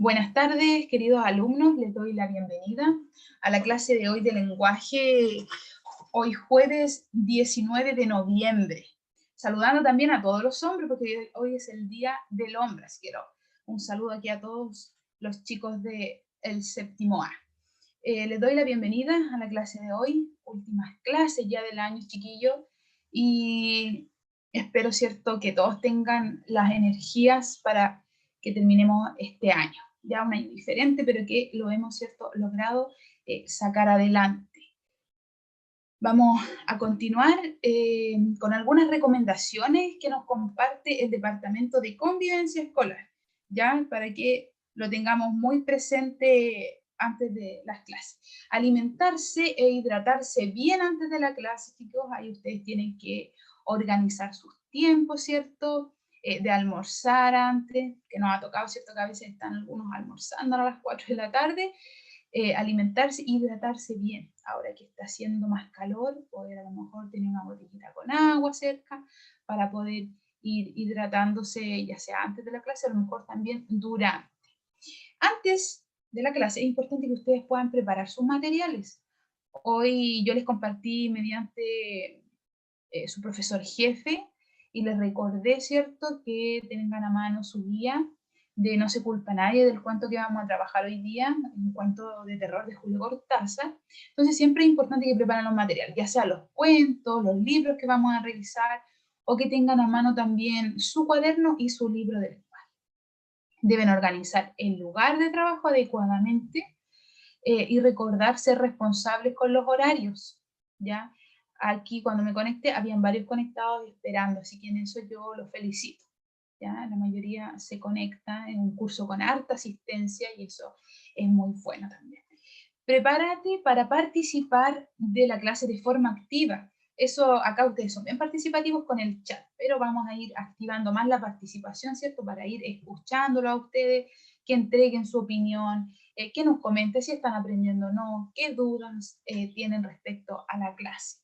Buenas tardes, queridos alumnos, les doy la bienvenida a la clase de hoy de lenguaje, hoy jueves 19 de noviembre. Saludando también a todos los hombres, porque hoy es el Día del Hombre, así que un saludo aquí a todos los chicos del séptimo A. Les doy la bienvenida a la clase de hoy, últimas clases ya del año, chiquillos, y espero, ¿cierto?, que todos tengan las energías para que terminemos este año. Ya un año diferente, pero que lo hemos, ¿cierto?, logrado sacar adelante. Vamos a continuar con algunas recomendaciones que nos comparte el Departamento de Convivencia Escolar, ¿ya? Para que lo tengamos muy presente antes de las clases. Alimentarse e hidratarse bien antes de la clase, chicos. Ahí ustedes tienen que organizar sus tiempos, ¿cierto? De almorzar antes, que nos ha tocado, ¿cierto?, que a veces están algunos almorzando a las 4 de la tarde. Alimentarse, hidratarse bien. Ahora que está haciendo más calor, poder a lo mejor tener una botellita con agua cerca para poder ir hidratándose, ya sea antes de la clase, a lo mejor también durante. Antes de la clase es importante que ustedes puedan preparar sus materiales. Hoy yo les compartí mediante su profesor jefe y les recordé, ¿cierto?, que tengan a mano su guía de No se culpa a nadie, del cuento que vamos a trabajar hoy día, un cuento de terror de Julio Cortázar. Entonces siempre es importante que preparen los materiales, ya sea los cuentos, los libros que vamos a revisar, o que tengan a mano también su cuaderno y su libro de lenguaje. Deben organizar el lugar de trabajo adecuadamente y recordar ser responsables con los horarios, ¿ya? Aquí cuando me conecté habían varios conectados esperando, así que en eso yo los felicito. ¿Ya? La mayoría se conecta en un curso con harta asistencia y eso es muy bueno también. Prepárate para participar de la clase de forma activa. Eso acá ustedes son bien participativos con el chat, pero vamos a ir activando más la participación, ¿cierto? Para ir escuchándolo a ustedes, que entreguen su opinión, que nos comenten si están aprendiendo o no, qué dudas tienen respecto a la clase.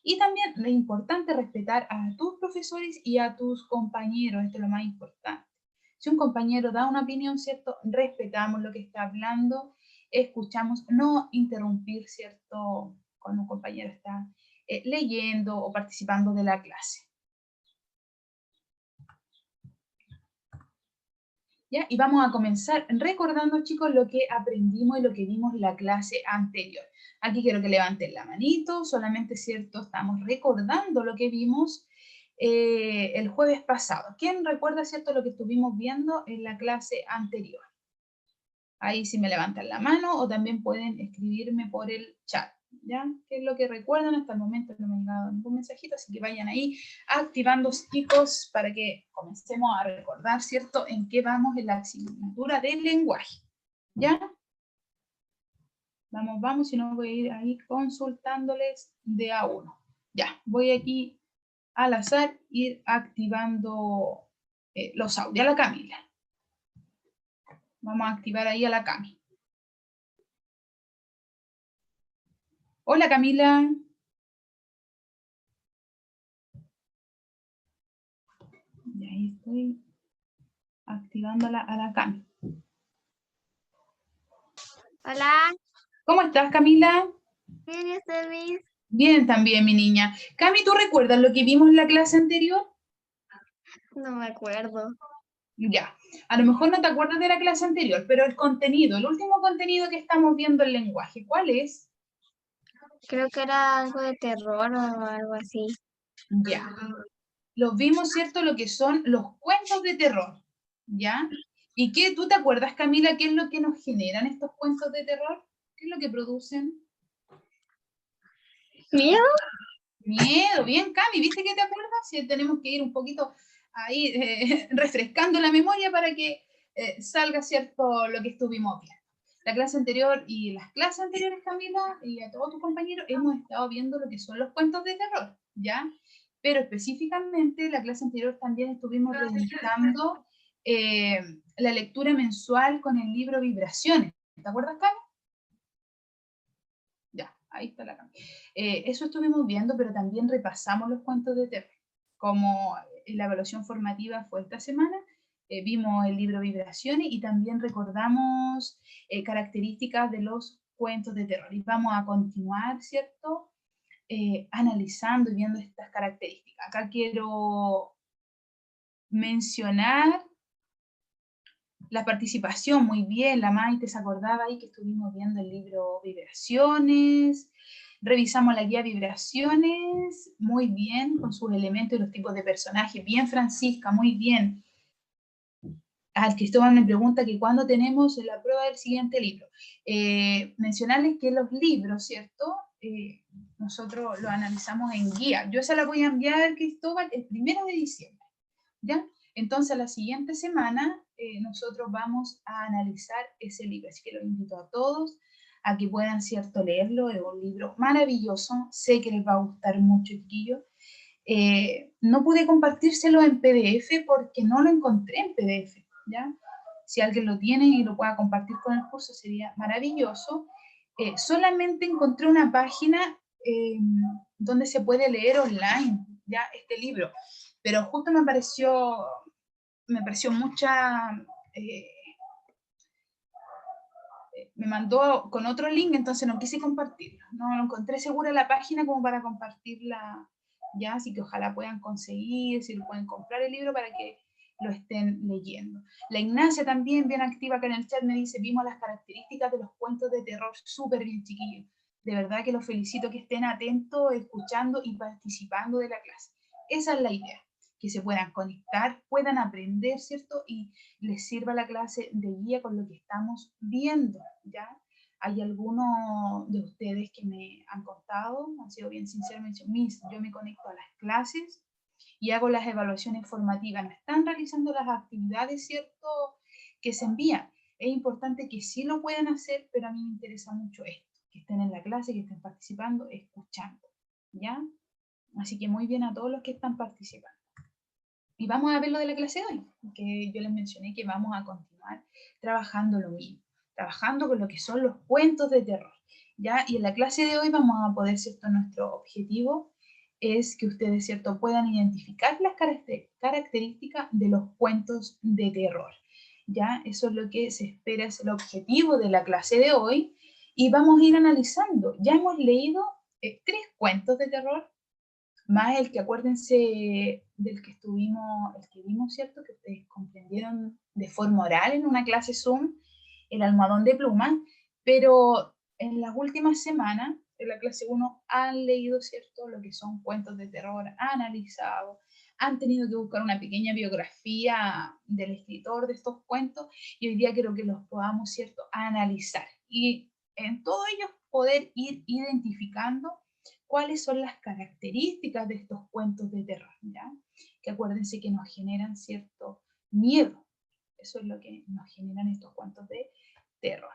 Y también lo importante es respetar a tus profesores y a tus compañeros, esto es lo más importante. Si un compañero da una opinión, ¿cierto? Respetamos lo que está hablando, escuchamos, no interrumpir, ¿cierto?, cuando un compañero está leyendo o participando de la clase. ¿Ya? Y vamos a comenzar recordando, chicos, lo que aprendimos y lo que vimos en la clase anterior. Aquí quiero que levanten la manito, solamente, ¿cierto?, estamos recordando lo que vimos el jueves pasado. ¿Quién recuerda, cierto, lo que estuvimos viendo en la clase anterior? Ahí sí me levantan la mano o también pueden escribirme por el chat, ¿ya? ¿Qué es lo que recuerdan? Hasta el momento no me ha llegado ningún mensajito, así que vayan ahí activando, chicos, para que comencemos a recordar, ¿cierto?, en qué vamos en la asignatura del lenguaje, ¿ya? Vamos, si no voy a ir ahí consultándoles de a uno. Ya, voy aquí al azar ir activando los audios. A la Camila. Vamos a activar ahí a la Cami. Hola, Camila. Y ahí estoy activándola a la Cami. Hola. ¿Cómo estás, Camila? Bien, ¿y usted, Miss? Bien también, mi niña. Cami, ¿tú recuerdas lo que vimos en la clase anterior? No me acuerdo. Ya, a lo mejor no te acuerdas de la clase anterior, pero el contenido, el último contenido que estamos viendo en lenguaje, ¿cuál es? Creo que era algo de terror o algo así. Ya. Los vimos, ¿cierto? Lo que son los cuentos de terror, ¿ya? ¿Y qué, tú te acuerdas, Camila, qué es lo que nos generan estos cuentos de terror? ¿Qué es lo que producen? ¿Miedo? Miedo, bien, Cami, ¿viste que te acuerdas? Sí, tenemos que ir un poquito ahí refrescando la memoria para que salga, ¿cierto?, lo que estuvimos viendo. La clase anterior y las clases anteriores, Camila, y a todos tus compañeros, hemos estado viendo lo que son los cuentos de terror, ¿ya? Pero específicamente, la clase anterior también estuvimos revisando la lectura mensual con el libro Vibraciones. ¿Te acuerdas, Cami? Ya, ahí está la Cami. Eso estuvimos viendo, pero también repasamos los cuentos de terror. Como la evaluación formativa fue esta semana, vimos el libro Vibraciones y también recordamos características de los cuentos de terror. Y vamos a continuar, ¿cierto? Analizando y viendo estas características. Acá quiero mencionar la participación, muy bien, la Maite se acordaba ahí que estuvimos viendo el libro Vibraciones, revisamos la guía Vibraciones, muy bien, con sus elementos y los tipos de personajes, bien Francisca, muy bien. Al Cristóbal me pregunta que cuándo tenemos la prueba del siguiente libro. Mencionarles que los libros, ¿cierto? Nosotros los analizamos en guía. Yo se la voy a enviar, Cristóbal, el 1 de diciembre, ¿ya? Entonces, la siguiente semana nosotros vamos a analizar ese libro. Así que los invito a todos a que puedan, ¿cierto?, leerlo. Es un libro maravilloso. Sé que les va a gustar mucho, chiquillos. No pude compartírselo en PDF porque no lo encontré en PDF, ¿ya? Si alguien lo tiene y lo pueda compartir con el curso sería maravilloso. Solamente encontré una página donde se puede leer online, ¿ya? Este libro. Pero justo me pareció mucha... me mandó con otro link, entonces no quise compartirlo. No encontré segura la página como para compartirla, ya, así que ojalá puedan conseguir, si lo pueden comprar el libro para que lo estén leyendo. La Ignacia también, bien activa acá en el chat, me dice, vimos las características de los cuentos de terror, súper bien, chiquillos. De verdad que los felicito que estén atentos, escuchando y participando de la clase. Esa es la idea, que se puedan conectar, puedan aprender, ¿cierto? Y les sirva la clase de guía con lo que estamos viendo, ¿ya? Hay algunos de ustedes que me han contado, han sido bien sinceros, me han dicho, Miss, yo me conecto a las clases y hago las evaluaciones formativas, no están realizando las actividades, ¿cierto?, que se envían. Es importante que sí lo puedan hacer, pero a mí me interesa mucho esto, que estén en la clase, que estén participando, escuchando, ¿ya? Así que muy bien a todos los que están participando. Y vamos a ver lo de la clase de hoy, que yo les mencioné que vamos a continuar trabajando lo mismo, trabajando con lo que son los cuentos de terror, ¿ya? Y en la clase de hoy vamos a poder, ¿cierto? Nuestro objetivo es que ustedes, ¿cierto?, puedan identificar las características de los cuentos de terror, ¿ya? Eso es lo que se espera, es el objetivo de la clase de hoy, y vamos a ir analizando. Ya hemos leído 3 cuentos de terror, más el que acuérdense del que el que vimos, ¿cierto?, que ustedes comprendieron de forma oral en una clase Zoom, el almohadón de pluma, pero en las últimas semanas, en la clase 1, han leído, ¿cierto?, lo que son cuentos de terror, han analizado, han tenido que buscar una pequeña biografía del escritor de estos cuentos, y hoy día quiero que los podamos, ¿cierto?, analizar, y en todo ello poder ir identificando cuáles son las características de estos cuentos de terror, ¿ya? Que acuérdense que nos generan cierto miedo. Eso es lo que nos generan estos cuentos de terror.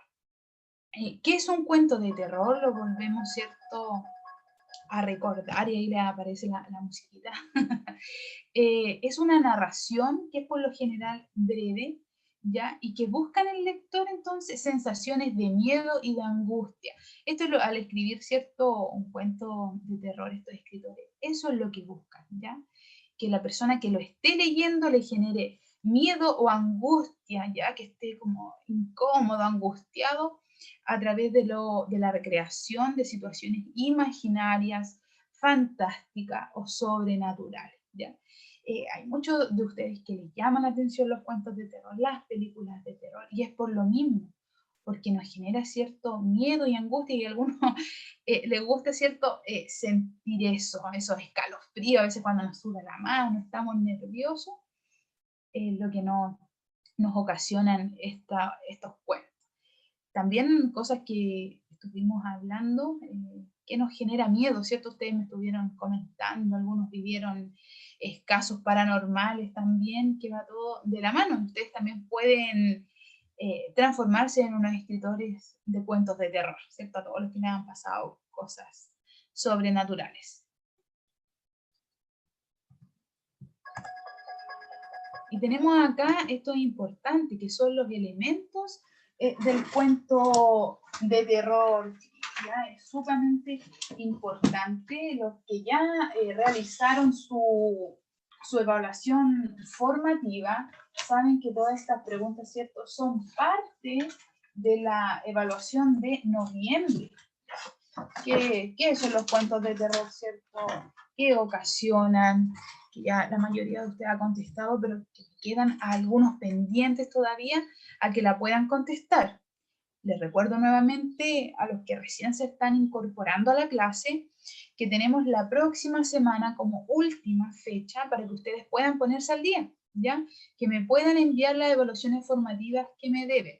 ¿Qué es un cuento de terror? Lo volvemos, ¿cierto?, a recordar, y ahí le aparece la musiquita. Es una narración que es por lo general breve, ¿ya? Y que busca en el lector entonces sensaciones de miedo y de angustia. Esto es al escribir, ¿cierto?, un cuento de terror, estos escritores, eso es lo que buscan, ¿ya? Que la persona que lo esté leyendo le genere miedo o angustia, ¿ya? Que esté como incómodo, angustiado, a través de la recreación de situaciones imaginarias, fantásticas o sobrenaturales, ¿ya? Hay muchos de ustedes que les llaman la atención los cuentos de terror, las películas de terror, y es por lo mismo, porque nos genera cierto miedo y angustia, y a algunos les gusta, ¿cierto?, sentir eso, esos escalofríos, a veces cuando nos sube la mano, estamos nerviosos, lo que nos ocasionan estos cuentos. También cosas que estuvimos hablando, que nos genera miedo, ¿cierto? Ustedes me estuvieron comentando, algunos vivieron casos paranormales también, que va todo de la mano. Ustedes también pueden transformarse en unos escritores de cuentos de terror, ¿cierto? A todos los que les han pasado cosas sobrenaturales. Y tenemos acá, esto es importante, que son los elementos del cuento de terror. ¿Ya? Es sumamente importante. Los que ya realizaron su su evaluación formativa, saben que todas estas preguntas, ¿cierto?, son parte de la evaluación de noviembre. ¿Qué son los cuentos de terror, cierto? ¿Qué ocasionan? Que ya la mayoría de ustedes ha contestado, pero que quedan algunos pendientes todavía a que la puedan contestar. Les recuerdo nuevamente a los que recién se están incorporando a la clase que tenemos la próxima semana como última fecha para que ustedes puedan ponerse al día, ¿ya? Que me puedan enviar las evaluaciones formativas que me deben.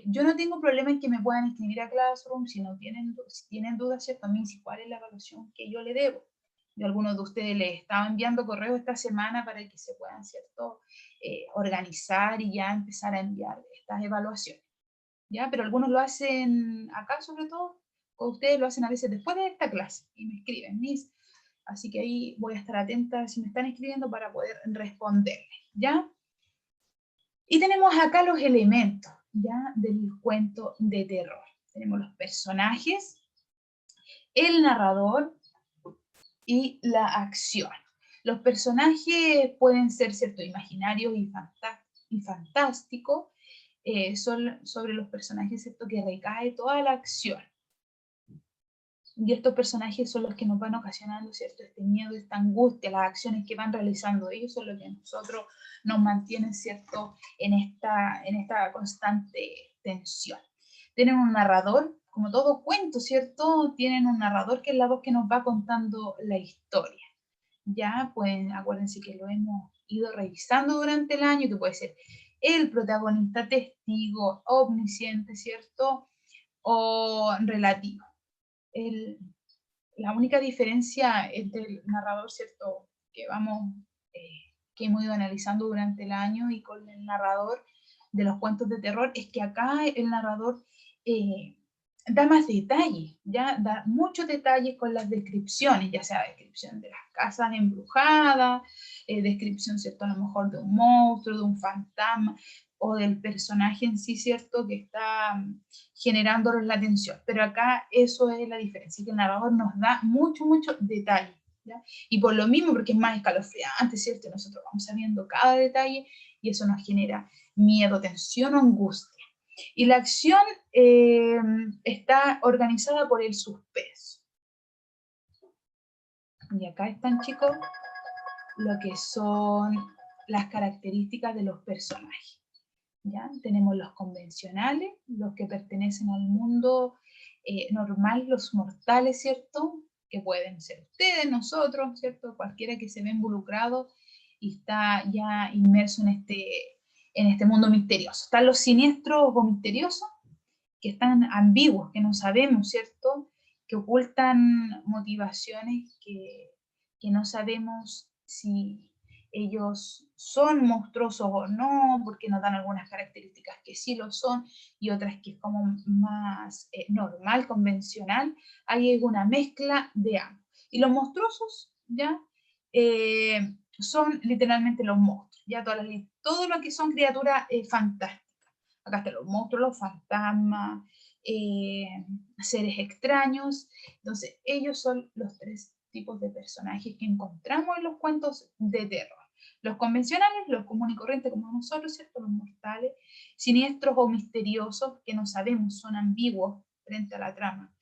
Yo no tengo problema en que me puedan escribir a Classroom si tienen dudas, ¿cierto? A mí, cuál es la evaluación que yo le debo. Yo a algunos de ustedes les estaba enviando correos esta semana para que se puedan, ¿cierto?, organizar y ya empezar a enviar estas evaluaciones, ¿ya? Pero algunos lo hacen acá, sobre todo, o ustedes lo hacen a veces después de esta clase y me escriben, Miss. Así que ahí voy a estar atenta si me están escribiendo para poder responderles, ¿ya? Y tenemos acá los elementos, ¿ya?, del cuento de terror. Tenemos los personajes, el narrador y la acción. Los personajes pueden ser, ¿cierto?, imaginarios y fantásticos. Son sobre los personajes, ¿cierto?, que recae toda la acción. Y estos personajes son los que nos van ocasionando, ¿cierto?, este miedo, esta angustia, las acciones que van realizando ellos son los que nosotros nos mantienen, ¿cierto?, en esta constante tensión. Tienen un narrador, como todo cuento, ¿cierto?, tienen un narrador que es la voz que nos va contando la historia. Ya, pues acuérdense que lo hemos ido revisando durante el año, que puede ser el protagonista testigo, omnisciente, ¿cierto?, o relativo. La única diferencia entre el narrador, ¿cierto?, que hemos ido analizando durante el año y con el narrador de los cuentos de terror, es que acá el narrador da más detalles, ya da muchos detalles con las descripciones, ya sea descripción de las casas embrujadas, descripción, ¿cierto?, a lo mejor de un monstruo, de un fantasma, o del personaje en sí, ¿cierto?, que está generándonos la atención. Pero acá eso es la diferencia, que el narrador nos da mucho detalle, ¿ya? Y por lo mismo, porque es más escalofriante, ¿cierto?, nosotros vamos sabiendo cada detalle y eso nos genera miedo, tensión o angustia. Y la acción está organizada por el suspenso. Y acá están, chicos, lo que son las características de los personajes. ¿Ya? Tenemos los convencionales, los que pertenecen al mundo normal, los mortales, ¿cierto?, que pueden ser ustedes, nosotros, ¿cierto?, cualquiera que se ve involucrado y está ya inmerso en este mundo misterioso. Están los siniestros o misteriosos, que están ambiguos, que no sabemos, ¿cierto?, que ocultan motivaciones que no sabemos si ellos son monstruosos o no, porque nos dan algunas características que sí lo son y otras que es como más normal, convencional. Hay alguna mezcla de ambos. Y los monstruosos, ¿ya? Son literalmente los monstruos, ¿ya? Todo lo que son criaturas fantásticas. Acá están los monstruos, los fantasmas, seres extraños. Entonces, ellos son los tres tipos de personajes que encontramos en los cuentos de terror. Los convencionales, los comunes y corrientes como nosotros, ¿cierto?, los mortales, siniestros o misteriosos, que no sabemos, son ambiguos frente a la trama.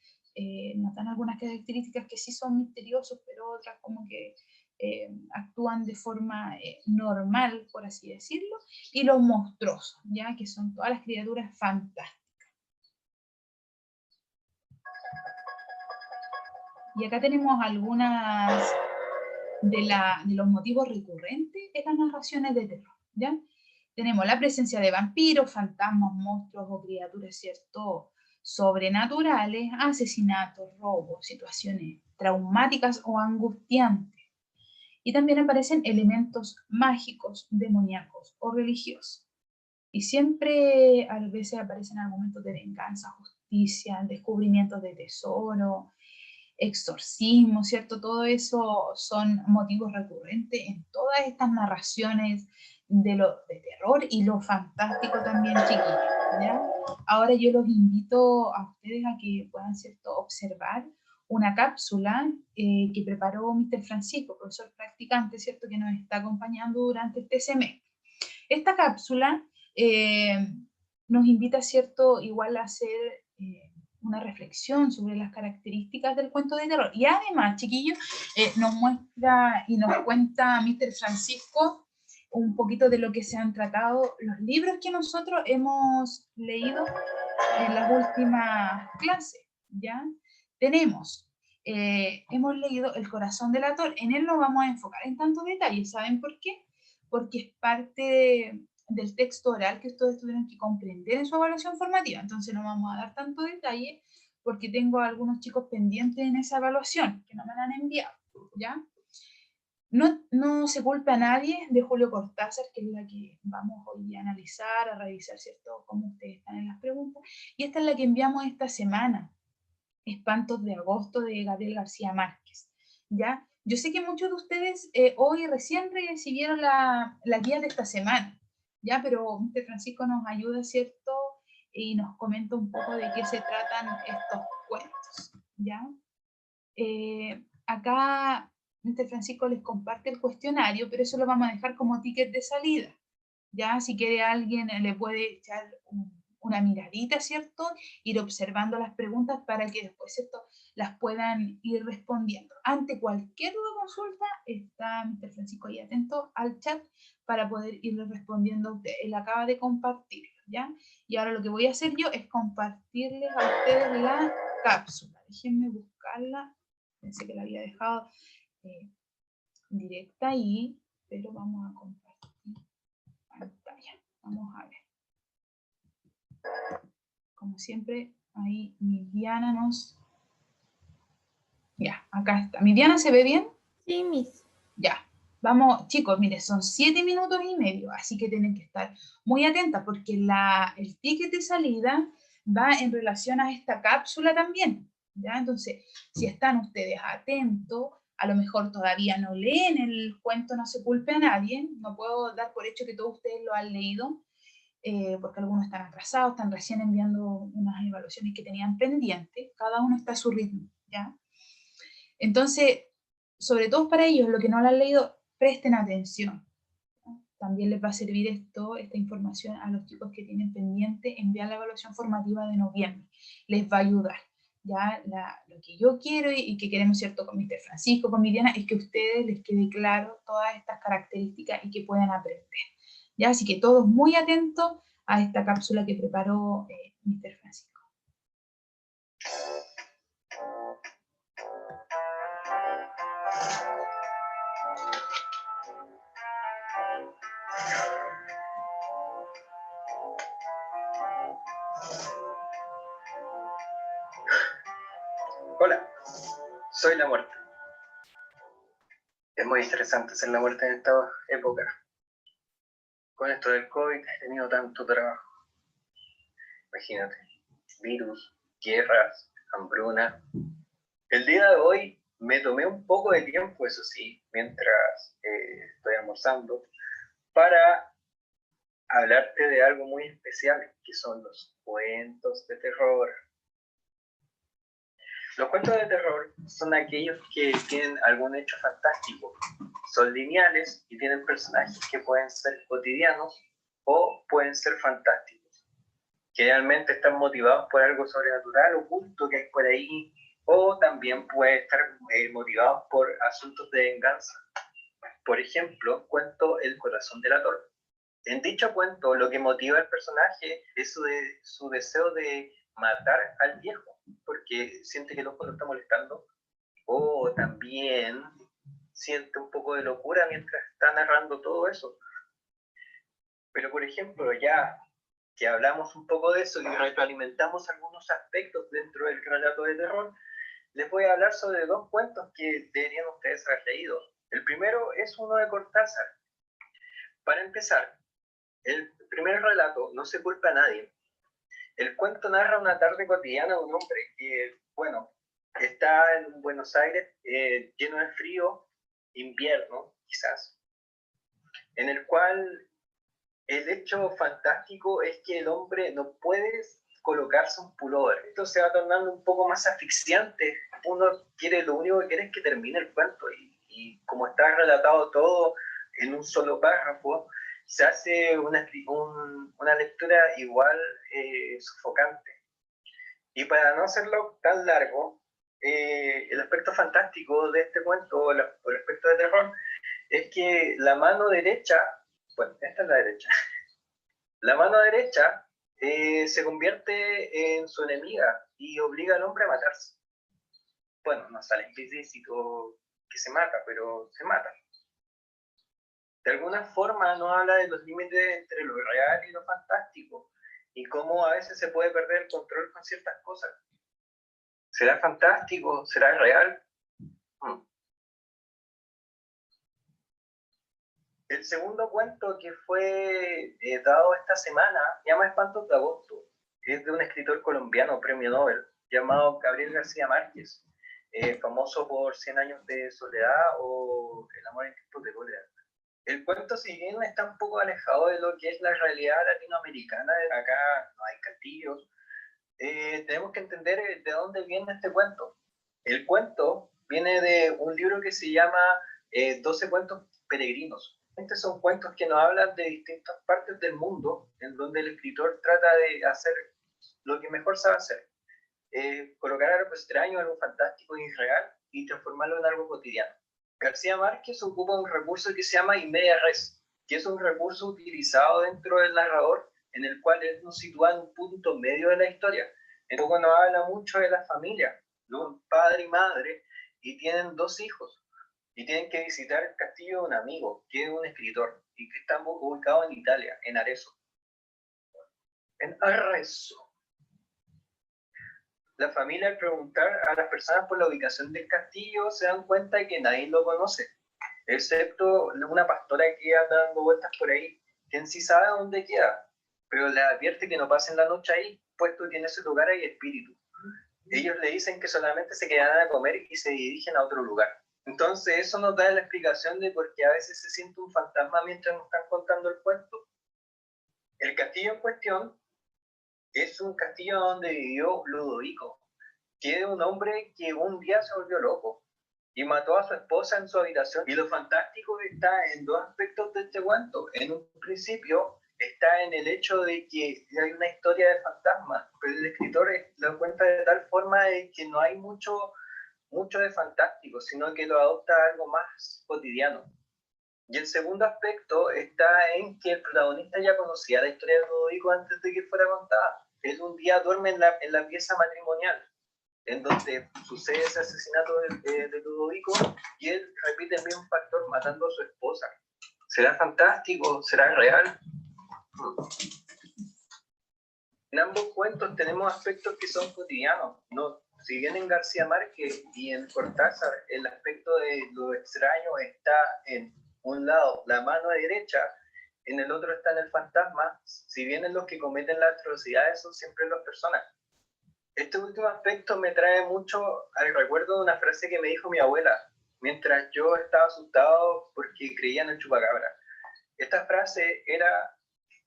Nos dan algunas características que sí son misteriosos, pero otras como que actúan de forma normal, por así decirlo, y los monstruosos, ¿ya?, que son todas las criaturas fantásticas. Y acá tenemos algunas de los motivos recurrentes en las narraciones de terror, ¿ya? Tenemos la presencia de vampiros, fantasmas, monstruos o criaturas, ¿cierto?, sobrenaturales, asesinatos, robos, situaciones traumáticas o angustiantes. Y también aparecen elementos mágicos, demoníacos o religiosos. Y siempre a veces aparecen argumentos de venganza, justicia, descubrimientos de tesoro, exorcismo, ¿cierto? Todo eso son motivos recurrentes en todas estas narraciones de terror y lo fantástico también, chiquillos, ¿ya? Ahora yo los invito a ustedes a que puedan, ¿cierto?, observar una cápsula que preparó Mr. Francisco, profesor practicante, ¿cierto?, que nos está acompañando durante este semestre. Esta cápsula nos invita, ¿cierto?, igual a hacer una reflexión sobre las características del cuento de terror. Y además, chiquillos, nos muestra y nos cuenta Mr. Francisco un poquito de lo que se han tratado los libros que nosotros hemos leído en las últimas clases, ¿ya? Tenemos, hemos leído El corazón del ator, en él nos vamos a enfocar en tantos detalles, ¿saben por qué? Porque es parte del texto oral que ustedes tuvieron que comprender en su evaluación formativa, entonces no vamos a dar tanto detalle porque tengo a algunos chicos pendientes en esa evaluación que no me la han enviado, ¿ya? No se culpa a nadie de Julio Cortázar, que es la que vamos hoy a analizar, a revisar, ¿cierto?, cómo ustedes están en las preguntas, y esta es la que enviamos esta semana, Espantos de agosto, de Gabriel García Márquez, ¿ya? Yo sé que muchos de ustedes hoy recién recibieron la guía de esta semana, ¿ya? Pero Mr. Francisco nos ayuda, ¿cierto?, y nos comenta un poco de qué se tratan estos cuentos, ¿ya? Acá Mr. Francisco les comparte el cuestionario, pero eso lo vamos a dejar como ticket de salida, ¿ya? Si quiere alguien le puede echar una miradita, ¿cierto? Ir observando las preguntas para que después esto las puedan ir respondiendo. Ante cualquier duda o consulta, está Mr. Francisco ahí atento al chat para poder irle respondiendo a usted. Él acaba de compartirlo, ¿ya? Y ahora lo que voy a hacer yo es compartirles a ustedes la cápsula. Déjenme buscarla. Pensé que la había dejado directa ahí, pero vamos a compartir pantalla. Vamos a ver. Como siempre, ahí mi Diana nos... Ya, acá está. ¿Mi Diana se ve bien? Sí, Miss. Ya. Vamos, chicos, mire, son 7 minutos y medio, así que tienen que estar muy atentas porque el ticket de salida va en relación a esta cápsula también, ¿ya? Entonces, si están ustedes atentos, a lo mejor todavía no leen el cuento No se culpe a nadie, no puedo dar por hecho que todos ustedes lo han leído, porque algunos están atrasados, están recién enviando unas evaluaciones que tenían pendientes, cada uno está a su ritmo, ¿ya? Entonces, sobre todo para ellos, lo que no lo han leído, presten atención. También les va a servir esta información a los chicos que tienen pendiente enviar la evaluación formativa de noviembre. Les va a ayudar. Ya lo que yo quiero y que queremos, ¿cierto?, con Mr. Francisco, con Miriana, es que a ustedes les quede claro todas estas características y que puedan aprender. ¿Ya? Así que todos muy atentos a esta cápsula que preparó Mr. Francisco. Hola, soy la muerte. Es muy estresante ser la muerte en esta época. Con esto del COVID he tenido tanto trabajo. Imagínate, virus, guerras, hambruna. El día de hoy me tomé un poco de tiempo, eso sí, mientras estoy almorzando, para hablarte de algo muy especial, que son los cuentos de terror. Los cuentos de terror son aquellos que tienen algún hecho fantástico. Son lineales y tienen personajes que pueden ser cotidianos o pueden ser fantásticos. Generalmente están motivados por algo sobrenatural, oculto que hay por ahí, o también puede estar motivados por asuntos de venganza. Por ejemplo, cuento El corazón del ator. En dicho cuento, lo que motiva al personaje es su deseo de matar al viejo, porque siente que el ojo lo está molestando, o también siente un poco de locura mientras está narrando todo eso. Pero, por ejemplo, ya que hablamos un poco de eso y retroalimentamos algunos aspectos dentro del relato de terror, les voy a hablar sobre 2 cuentos que deberían ustedes haber leído. El primero es uno de Cortázar. Para empezar, el primer relato, No se culpa a nadie. El cuento narra una tarde cotidiana de un hombre que, bueno, está en Buenos Aires, lleno de frío, invierno quizás, en el cual el hecho fantástico es que el hombre no puede colocarse un pullover. Esto se va tornando un poco más asfixiante. Uno quiere, lo único que quiere es que termine el cuento y como está relatado todo en un solo párrafo, se hace una lectura igual sofocante. Y para no hacerlo tan largo, el aspecto fantástico de este cuento, o el aspecto de terror, es que la mano derecha, bueno, esta es la derecha, la mano derecha se convierte en su enemiga y obliga al hombre a matarse. Bueno, no sale explícito que se mata, pero se mata. De alguna forma nos habla de los límites entre lo real y lo fantástico y cómo a veces se puede perder el control con ciertas cosas. ¿Será fantástico? ¿Será real? El segundo cuento que fue dado esta semana se llama Espantos de Agosto. Es de un escritor colombiano, premio Nobel, llamado Gabriel García Márquez, famoso por 100 años de soledad o El amor en tiempos de cólera. El cuento, si bien está un poco alejado de lo que es la realidad latinoamericana, acá no hay castillos, tenemos que entender de dónde viene este cuento. El cuento viene de un libro que se llama 12 cuentos peregrinos. Estos son cuentos que nos hablan de distintas partes del mundo, en donde el escritor trata de hacer lo que mejor sabe hacer. Colocar algo extraño, algo fantástico e irreal y transformarlo en algo cotidiano. García Márquez ocupa un recurso que se llama in media res, que es un recurso utilizado dentro del narrador en el cual él nos sitúa en un punto medio de la historia. En poco nos habla mucho de la familia, de un padre y madre, y tienen 2 hijos, y tienen que visitar el castillo de un amigo, que es un escritor, y que está ubicado en Italia, en Arezzo. En Arezzo. La familia, al preguntar a las personas por la ubicación del castillo, se dan cuenta de que nadie lo conoce, excepto una pastora que anda dando vueltas por ahí, quien sí sabe dónde queda, pero le advierte que no pasen la noche ahí, puesto que en ese lugar hay espíritu. Ellos le dicen que solamente se quedan a comer y se dirigen a otro lugar. Entonces eso nos da la explicación de por qué a veces se siente un fantasma mientras nos están contando el cuento. El castillo en cuestión es un castillo donde vivió Ludovico, que es un hombre que un día se volvió loco y mató a su esposa en su habitación. Y lo fantástico está en 2 aspectos de este cuento. En un principio está en el hecho de que hay una historia de fantasmas, pero el escritor lo cuenta de tal forma de que no hay mucho de fantástico, sino que lo adopta a algo más cotidiano. Y el segundo aspecto está en que el protagonista ya conocía la historia de Ludovico antes de que fuera contada. Él un día duerme en la pieza matrimonial, en donde sucede ese asesinato de Ludovico, y él repite el mismo factor matando a su esposa. ¿Será fantástico? ¿Será real? En ambos cuentos tenemos aspectos que son cotidianos. No, si bien en García Márquez y en Cortázar el aspecto de lo extraño está en un lado, la mano derecha, en el otro está en el fantasma, si bien en los que cometen las atrocidades son siempre las personas. Este último aspecto me trae mucho al recuerdo de una frase que me dijo mi abuela mientras yo estaba asustado porque creía en el chupacabra. Esta frase era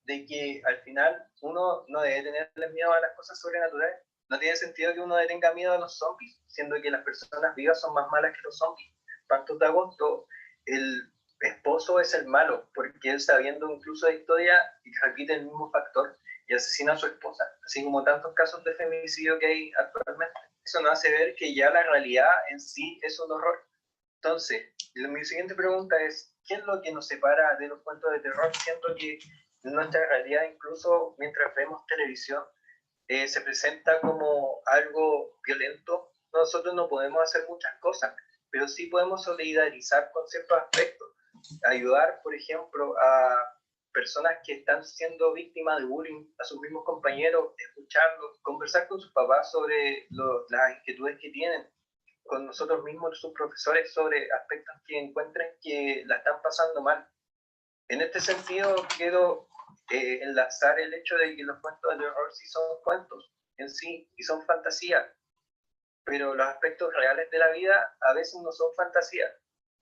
de que al final uno no debe tenerle miedo a las cosas sobrenaturales. No tiene sentido que uno le tenga miedo a los zombies, siendo que las personas vivas son más malas que los zombies. Espantos de Agosto, el esposo es el malo, porque él, sabiendo incluso de historia, repite el mismo factor y asesina a su esposa, así como tantos casos de femicidio que hay actualmente. Eso nos hace ver que ya la realidad en sí es un horror. Entonces, mi siguiente pregunta es, ¿qué es lo que nos separa de los cuentos de terror? Siento que nuestra realidad, incluso mientras vemos televisión, se presenta como algo violento. Nosotros no podemos hacer muchas cosas, pero sí podemos solidarizar con ciertos aspectos. Ayudar, por ejemplo, a personas que están siendo víctimas de bullying, a sus mismos compañeros, escucharlos, conversar con sus papás sobre las inquietudes que tienen, con nosotros mismos, sus profesores, sobre aspectos que encuentren que la están pasando mal. En este sentido, quiero enlazar el hecho de que los cuentos de terror sí son cuentos en sí y son fantasías, pero los aspectos reales de la vida a veces no son fantasías.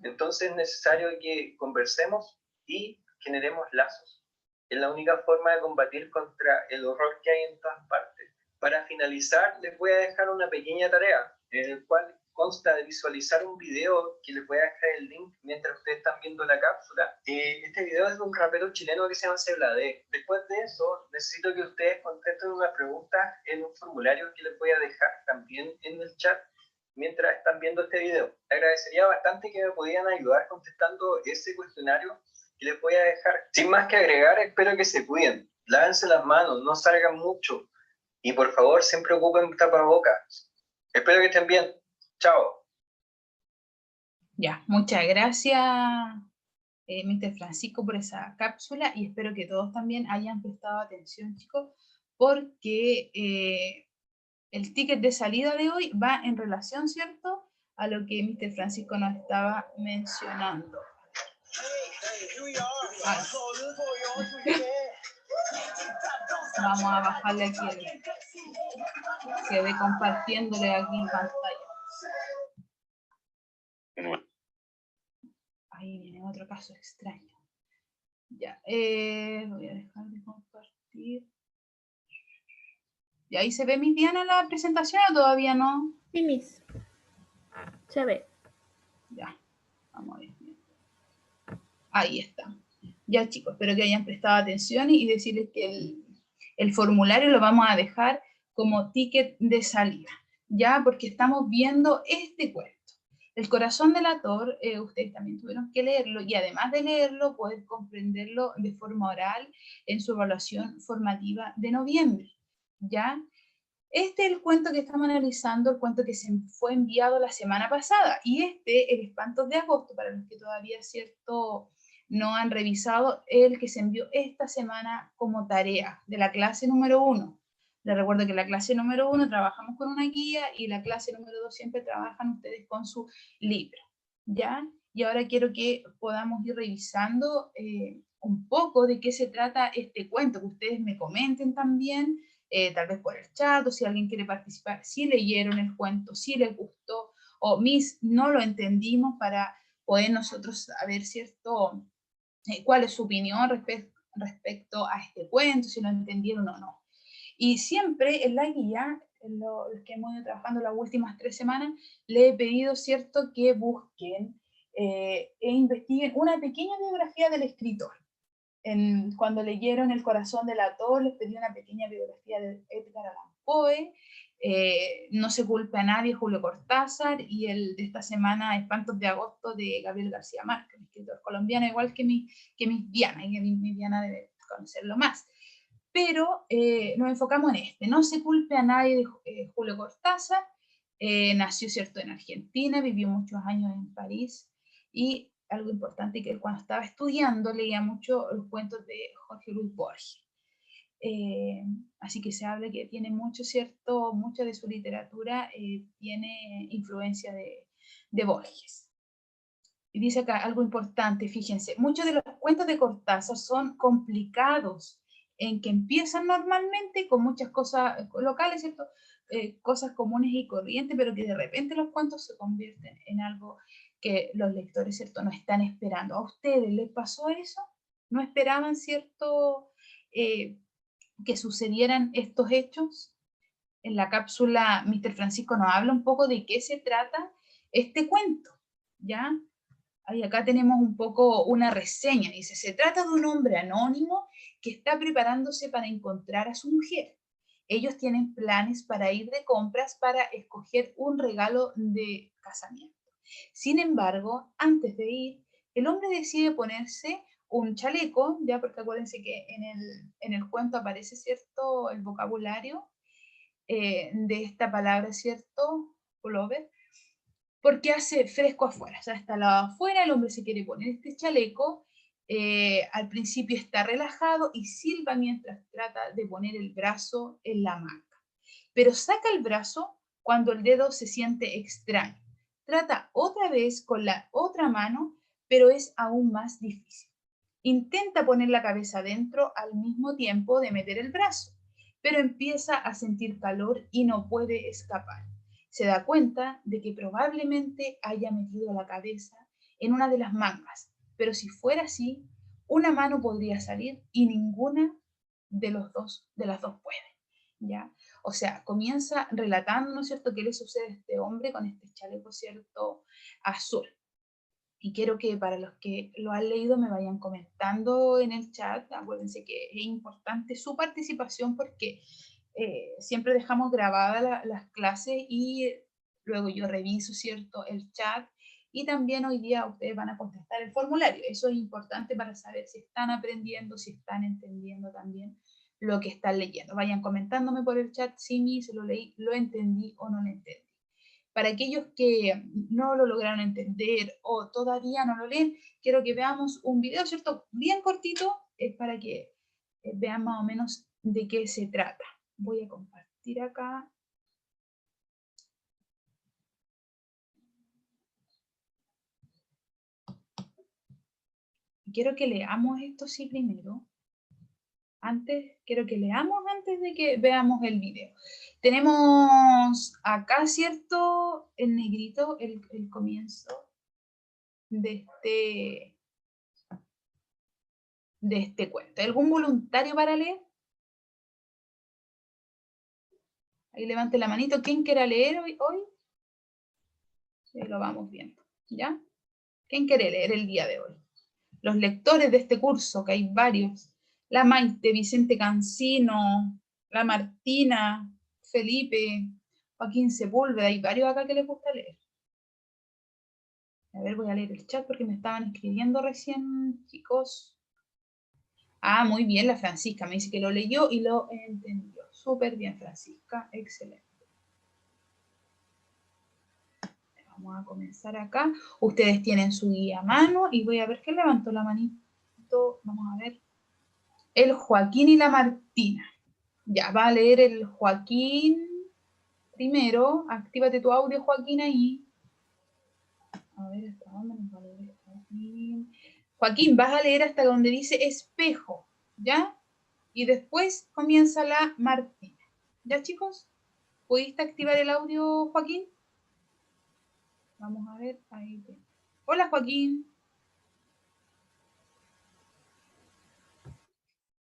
Entonces es necesario que conversemos y generemos lazos. Es la única forma de combatir contra el horror que hay en todas partes. Para finalizar, les voy a dejar una pequeña tarea, en el cual consta de visualizar un video que les voy a dejar el link mientras ustedes están viendo la cápsula. Este video es de un rapero chileno que se llama Cebladé. Después de eso, necesito que ustedes contesten una pregunta en un formulario que les voy a dejar también en el chat mientras están viendo este video. Te agradecería bastante que me pudieran ayudar contestando ese cuestionario que les voy a dejar. Sin más que agregar, espero que se cuiden. Lávense las manos, no salgan mucho. Y por favor, siempre ocupen tapabocas. Espero que estén bien. Chao. Ya, muchas gracias, Mr. Francisco, por esa cápsula, y espero que todos también hayan prestado atención, chicos, porque el ticket de salida de hoy va en relación, ¿cierto?, a lo que Mr. Francisco nos estaba mencionando. Vamos a bajarle aquí, quedé compartiéndole aquí en pantalla. Ahí viene otro caso extraño. Ya, voy a dejar de compartir. ¿Y ahí se ve, mi Diana, la presentación o todavía no? Sí, Miss. Se ve. Ya, vamos a ver. Ahí está. Ya, chicos, espero que hayan prestado atención y decirles que el formulario lo vamos a dejar como ticket de salida, ya, porque estamos viendo este cuento. El corazón delator, ustedes también tuvieron que leerlo, y además de leerlo, poder comprenderlo de forma oral en su evaluación formativa de noviembre, ¿ya? Este es el cuento que estamos analizando, el cuento que se fue enviado la semana pasada, y el Espantos de Agosto, para los que todavía, cierto, no han revisado, el que se envió esta semana como tarea de la clase número 1. Les recuerdo que la clase número 1 trabajamos con una guía, y la clase número 2 siempre trabajan ustedes con su libro, ¿ya? Y ahora quiero que podamos ir revisando un poco de qué se trata este cuento, que ustedes me comenten también, tal vez por el chat, o si alguien quiere participar, si leyeron el cuento, si les gustó, o Miss, no lo entendimos, para poder nosotros saber, ¿cierto?, cuál es su opinión respecto a este cuento, si lo entendieron o no. Y siempre en la guía, en los que hemos ido trabajando las últimas 3 semanas, le he pedido, ¿cierto?, que busquen e investiguen una pequeña biografía del escritor. Cuando leyeron El corazón delator, les pedí una pequeña biografía de Edgar Allan Poe, No se culpe a nadie, Julio Cortázar, y el de esta semana, Espantos de Agosto, de Gabriel García Márquez, escritor colombiano, igual que mi Diana, y que mi Diana debe conocerlo más. Pero nos enfocamos en este, No se culpe a nadie, de Julio Cortázar. Nació, ¿cierto?, en Argentina, vivió muchos años en París, y algo importante, que cuando estaba estudiando leía mucho los cuentos de Jorge Luis Borges. Así que se habla que tiene mucho, ¿cierto?, mucha de su literatura tiene influencia de Borges. Y dice acá algo importante, fíjense, muchos de los cuentos de Cortázar son complicados, en que empiezan normalmente con muchas cosas locales, ¿cierto?, cosas comunes y corrientes, pero que de repente los cuentos se convierten en algo que los lectores, ¿cierto?, no están esperando. ¿A ustedes les pasó eso? ¿No esperaban, cierto, que sucedieran estos hechos? En la cápsula, Mr. Francisco nos habla un poco de qué se trata este cuento, ¿ya? Ahí acá tenemos un poco una reseña. Dice, se trata de un hombre anónimo que está preparándose para encontrar a su mujer. Ellos tienen planes para ir de compras para escoger un regalo de casamiento. Sin embargo, antes de ir, el hombre decide ponerse un chaleco, ya, porque acuérdense que en el cuento aparece, ¿cierto?, el vocabulario de esta palabra, ¿cierto?, pullover, porque hace fresco afuera, o sea, está al lado afuera, el hombre se quiere poner este chaleco, al principio está relajado y silba mientras trata de poner el brazo en la manga, pero saca el brazo cuando el dedo se siente extraño. Trata otra vez con la otra mano, pero es aún más difícil. Intenta poner la cabeza adentro al mismo tiempo de meter el brazo, pero empieza a sentir calor y no puede escapar. Se da cuenta de que probablemente haya metido la cabeza en una de las mangas, pero si fuera así, una mano podría salir y ninguna de las dos puede. ¿ya? O sea, comienza relatando, ¿no es cierto?, qué le sucede a este hombre con este chaleco, ¿cierto?, azul. Y quiero que para los que lo han leído me vayan comentando en el chat. Acuérdense que es importante su participación porque siempre dejamos grabadas las clases y luego yo reviso, ¿cierto?, el chat. Y también hoy día ustedes van a contestar el formulario. Eso es importante para saber si están aprendiendo, si están entendiendo también lo que están leyendo. Vayan comentándome por el chat si mi se lo leí, lo entendí o no lo entendí. Para aquellos que no lo lograron entender o todavía no lo leen, quiero que veamos un video, ¿cierto?, bien cortito, para que vean más o menos de qué se trata. Voy a compartir acá. Quiero que leamos esto sí primero. Quiero que leamos antes de que veamos el video. Tenemos acá, ¿cierto?, en negrito el comienzo de este cuento. ¿Algún voluntario para leer? Ahí levante la manito. ¿Quién quiera leer hoy? Sí, lo vamos viendo, ¿ya? ¿Quién quiere leer el día de hoy? Los lectores de este curso, que hay varios. La Maite, Vicente Cancino, la Martina, Felipe, Joaquín Sepúlveda, hay varios acá que les gusta leer. A ver, voy a leer el chat porque me estaban escribiendo recién, chicos. Ah, muy bien, la Francisca me dice que lo leyó y lo entendió. Súper bien, Francisca, excelente. Vamos a comenzar acá. Ustedes tienen su guía a mano y voy a ver quién levantó la manito. Vamos a ver. El Joaquín y la Martina. Ya, va a leer el Joaquín primero. Actívate tu audio, Joaquín, ahí. A ver, ¿hasta dónde nos va a leer Joaquín? Joaquín, vas a leer hasta donde dice espejo, ¿ya? Y después comienza la Martina. ¿Ya, chicos? ¿Pudiste activar el audio, Joaquín? Vamos a ver, ahí. Hola, Joaquín.